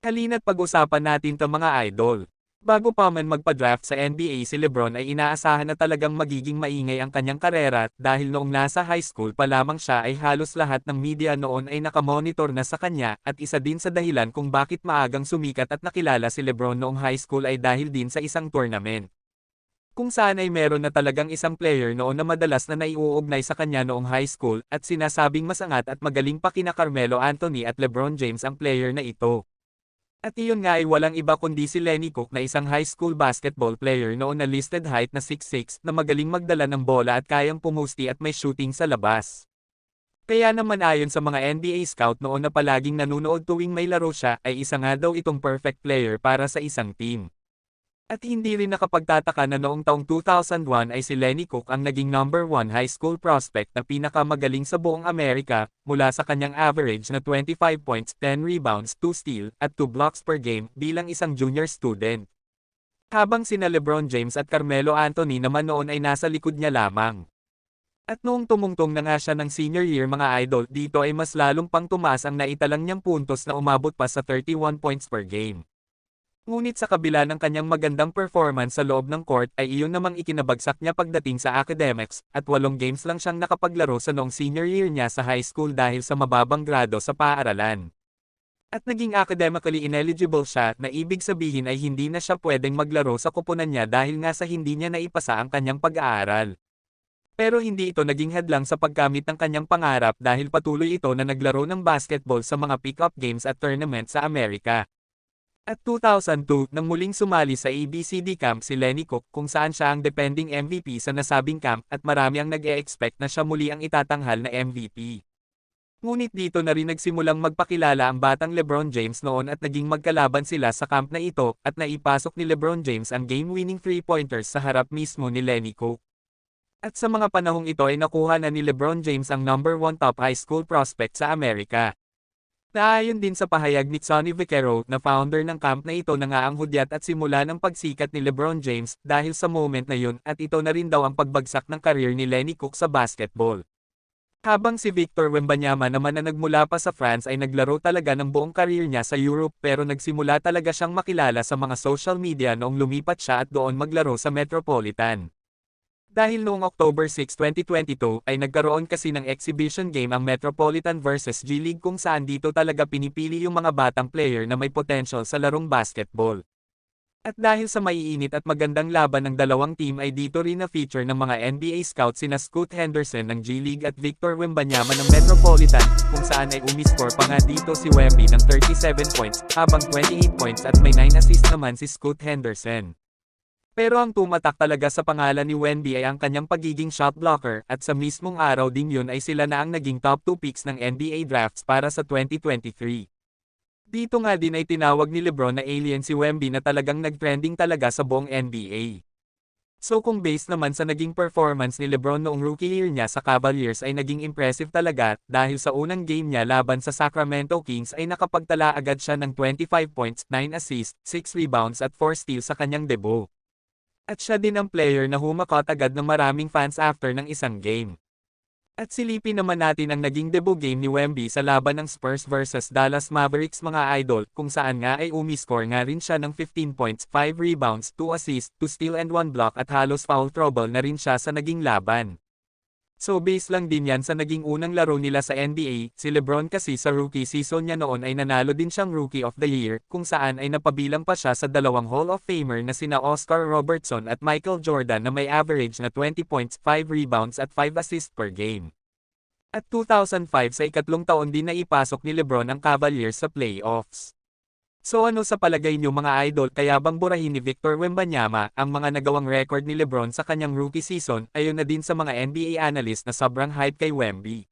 Halina't pag-usapan natin 'tong mga idol. Bago pa man magpa-draft sa NBA si Lebron ay inaasahan na talagang magiging maingay ang kanyang karera dahil noong nasa high school pa lamang siya ay halos lahat ng media noon ay nakamonitor na sa kanya at isa din sa dahilan kung bakit maagang sumikat at nakilala si Lebron noong high school ay dahil din sa isang tournament. Kung saan ay meron na talagang isang player noon na madalas na naiuugnay sa kanya noong high school at sinasabing masangat at magaling pa kina Carmelo Anthony at LeBron James ang player na ito. At iyon nga ay walang iba kundi si Lenny Cook na isang high school basketball player noon na listed height na 6'6" na magaling magdala ng bola at kayang pumusti at may shooting sa labas. Kaya naman ayon sa mga NBA scout noon na palaging nanunood tuwing may laro siya ay isa nga daw itong perfect player para sa isang team. At hindi rin nakapagtataka na noong taong 2001 ay si Lenny Cook ang naging number 1 high school prospect na pinakamagaling sa buong Amerika, mula sa kanyang average na 25 points, 10 rebounds, 2 steal, at 2 blocks per game bilang isang junior student. Habang sina LeBron James at Carmelo Anthony naman noon ay nasa likod niya lamang. At noong tumungtong na nga siya ng senior year mga idol dito ay mas lalong pang tumaas ang naitalang niyang puntos na umabot pa sa 31 points per game. Ngunit sa kabila ng kanyang magandang performance sa loob ng court ay iyon namang ikinabagsak niya pagdating sa academics, at 8 games lang siyang nakapaglaro sa noong senior year niya sa high school dahil sa mababang grado sa paaralan. At naging academically ineligible siya na ibig sabihin ay hindi na siya pwedeng maglaro sa koponan niya dahil nga sa hindi niya naipasa ang kanyang pag-aaral. Pero hindi ito naging hadlang sa pagkamit ng kanyang pangarap dahil patuloy ito na naglaro ng basketball sa mga pick-up games at tournament sa Amerika. At 2002 nang muling sumali sa ABCD camp si Lenny Cook kung saan siya ang defending MVP sa nasabing camp at marami ang nag-e-expect na siya muli ang itatanghal na MVP. Ngunit dito na rin nagsimulang magpakilala ang batang LeBron James noon at naging magkalaban sila sa camp na ito at naipasok ni LeBron James ang game-winning 3-pointers sa harap mismo ni Lenny Cook. At sa mga panahong ito ay nakuha na ni LeBron James ang number 1 top high school prospect sa Amerika. Naayon din sa pahayag ni Sonny Vaccaro na founder ng camp na ito na nga ang hudyat at simula ng pagsikat ni LeBron James dahil sa moment na yun at ito na rin daw ang pagbagsak ng career ni Lenny Cook sa basketball. Habang si Victor Wembanyama naman na nagmula pa sa France ay naglaro talaga ng buong career niya sa Europe pero nagsimula talaga siyang makilala sa mga social media noong lumipat siya at doon maglaro sa Metropolitan. Dahil noong October 6, 2022 ay nagkaroon kasi ng exhibition game ang Metropolitan vs G League kung saan dito talaga pinipili yung mga batang player na may potential sa larong basketball. At dahil sa maiinit at magandang laban ng dalawang team ay dito rin na-feature ng mga NBA scouts sina Scoot Henderson ng G League at Victor Wembanyama ng Metropolitan, kung saan ay umiscore pa nga dito si Wemby ng 37 points, habang 28 points at may 9 assists naman si Scoot Henderson. Pero ang tumatak talaga sa pangalan ni Wemby ay ang kanyang pagiging shot blocker at sa mismong araw din yun ay sila na ang naging top 2 picks ng NBA drafts para sa 2023. Dito nga din ay tinawag ni LeBron na alien si Wemby na talagang nagtrending talaga sa buong NBA. So kung based naman sa naging performance ni LeBron noong rookie year niya sa Cavaliers ay naging impressive talaga dahil sa unang game niya laban sa Sacramento Kings ay nakapagtala agad siya ng 25 points, 9 assists, 6 rebounds at 4 steals sa kanyang debut. At siya din ang player na humakot agad ng maraming fans after ng isang game. At silipin naman natin ang naging debut game ni Wemby sa laban ng Spurs vs Dallas Mavericks mga idol, kung saan nga ay umiscore nga rin siya ng 15 points, 5 rebounds, 2 assists, 2 steal and 1 block at halos foul trouble na rin siya sa naging laban. So base lang din yan sa naging unang laro nila sa NBA, si LeBron kasi sa rookie season niya noon ay nanalo din siyang Rookie of the Year, kung saan ay napabilang pa siya sa dalawang Hall of Famer na sina Oscar Robertson at Michael Jordan na may average na 20 points, 5 rebounds at 5 assists per game. At 2005 sa ikatlong taon din na ipasok ni LeBron ang Cavaliers sa playoffs. So ano sa palagay niyo mga idol, kaya bang burahin ni Victor Wembanyama ang mga nagawang record ni LeBron sa kanyang rookie season? Ayon na din sa mga NBA analyst na sobrang hype kay Wemby.